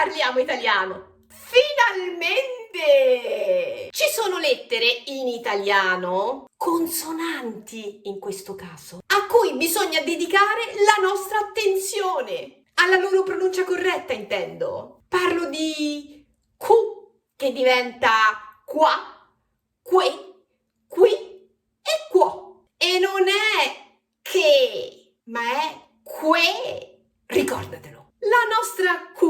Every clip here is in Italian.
parliamo italiano. Finalmente! Ci sono lettere in italiano, consonanti in questo caso, a cui bisogna dedicare la nostra attenzione. Alla loro pronuncia corretta, intendo. Parlo di Q, che diventa qua, que, qui e quo. E non è che, ma è que. Ricordatelo. La nostra Q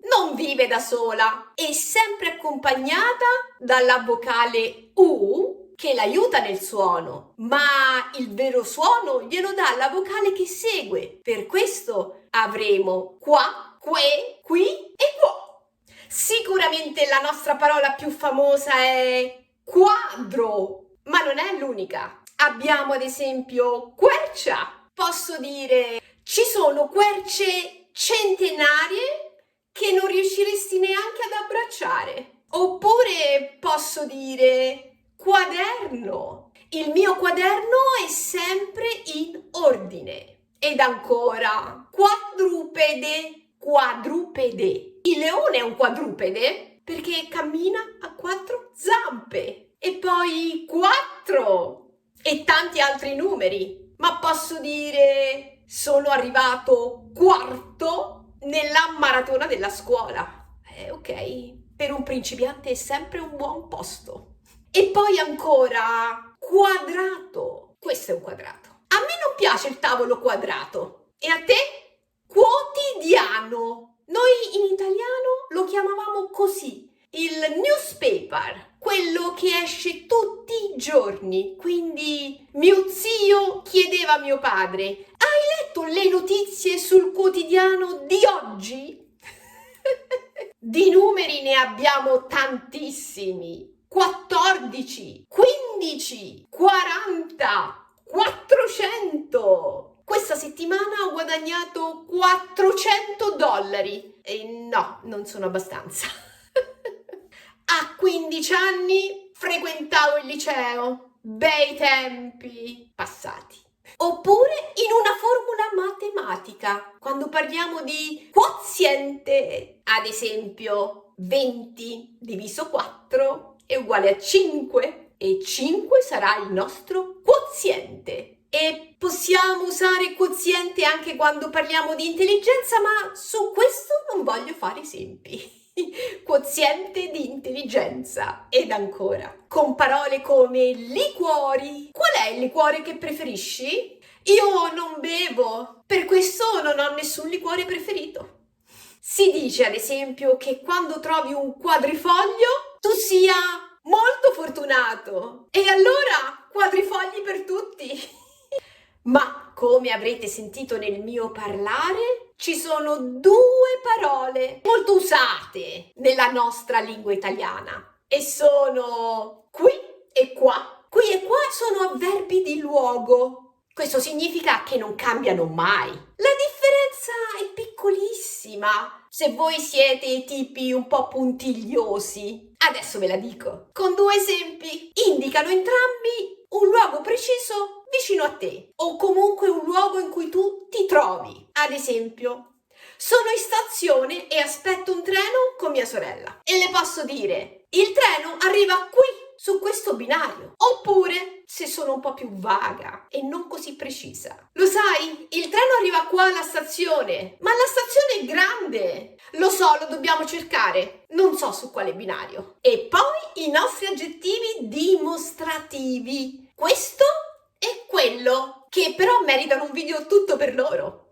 non vive da sola, è sempre accompagnata dalla vocale U che l'aiuta nel suono, ma il vero suono glielo dà la vocale che segue. Per questo avremo qua, que, qui e quo. Sicuramente la nostra parola più famosa è quadro, ma non è l'unica. Abbiamo ad esempio quercia. Posso dire ci sono querce centenarie che non riusciresti neanche ad abbracciare. Oppure posso dire quaderno. Il mio quaderno è sempre in ordine. Ed ancora quadrupede, quadrupede. Il leone è un quadrupede perché cammina a 4 zampe. E poi 4 e tanti altri numeri. Ma posso dire sono arrivato quarto nella maratona della scuola. Ok, per un principiante è sempre un buon posto. E poi ancora quadrato. Questo è un quadrato. A me non piace il tavolo quadrato. E a te? Quotidiano. Noi in italiano lo chiamavamo così. Il newspaper, quello che esce tutti i giorni. Quindi mio zio chiedeva a mio padre: hai letto le notizie sul quotidiano di oggi? Di numeri ne abbiamo tantissimi. 14, 15, 40, 400. Questa settimana ho guadagnato $400. E no, non sono abbastanza. A 15 anni frequentavo il liceo. Bei tempi passati. Oppure in una formula matematica, quando parliamo di quoziente, ad esempio 20 diviso 4 è uguale a 5 e 5 sarà il nostro quoziente. E possiamo usare quoziente anche quando parliamo di intelligenza, ma su questo non voglio fare esempi. Quoziente di intelligenza. Ed ancora, con parole come liquori. Qual è il liquore che preferisci? Io non bevo, per questo non ho nessun liquore preferito. Si dice ad esempio che quando trovi un quadrifoglio tu sia molto fortunato. E allora quadrifogli per tutti. Ma come avrete sentito nel mio parlare, ci sono 2 parole molto usate nella nostra lingua italiana e sono qui e qua. Qui e qua sono avverbi di luogo. Questo significa che non cambiano mai. La differenza è piccolissima. Se voi siete tipi un po' puntigliosi, adesso ve la dico. Con 2 esempi, indicano entrambi un luogo preciso vicino a te o comunque un luogo in cui tu ti trovi. Ad esempio, sono in stazione e aspetto un treno con mia sorella e le posso dire: il treno arriva qui su questo binario. Oppure, se sono un po' più vaga e non così precisa, lo sai, il treno arriva qua alla stazione, ma la stazione è grande. Lo so, lo dobbiamo cercare, non so su quale binario. E poi i nostri aggettivi dimostrativi. Questo e quello, che però meritano un video tutto per loro.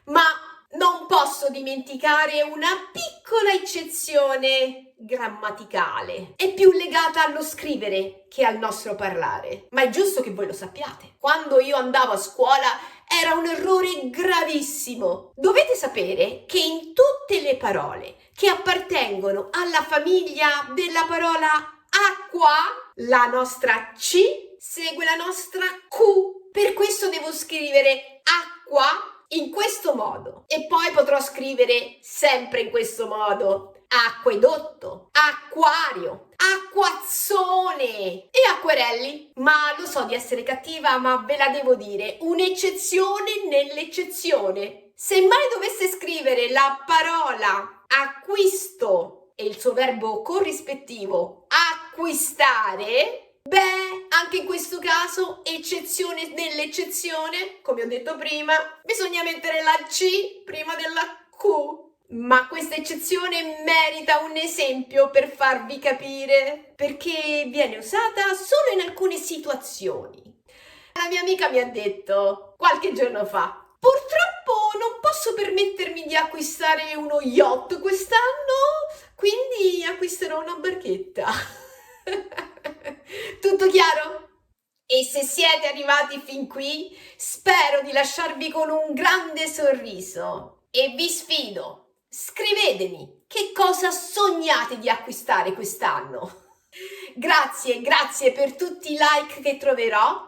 Ma non posso dimenticare una piccola eccezione grammaticale. È più legata allo scrivere che al nostro parlare, ma è giusto che voi lo sappiate. Quando io andavo a scuola era un errore gravissimo. Dovete sapere che in tutte le parole che appartengono alla famiglia della parola acqua, la nostra C segue la nostra Q. Per questo devo scrivere acqua in questo modo e poi potrò scrivere sempre in questo modo: acquedotto, acquario, acquazzone e acquerelli. Ma lo so di essere cattiva, ma ve la devo dire, un'eccezione nell'eccezione. Se mai dovesse scrivere la parola acqua acquisto e il suo verbo corrispettivo acquistare, beh, anche in questo caso, eccezione nell'eccezione, come ho detto prima, bisogna mettere la C prima della Q. Ma questa eccezione merita un esempio per farvi capire, perché viene usata solo in alcune situazioni. La mia amica mi ha detto qualche giorno fa: purtroppo non posso permettermi di acquistare uno yacht quest'anno, quindi acquisterò una barchetta. Tutto chiaro? E se siete arrivati fin qui, spero di lasciarvi con un grande sorriso e vi sfido, scrivetemi che cosa sognate di acquistare quest'anno. Grazie per tutti i like che troverò.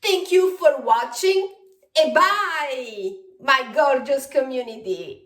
Thank you for watching e bye, my gorgeous community.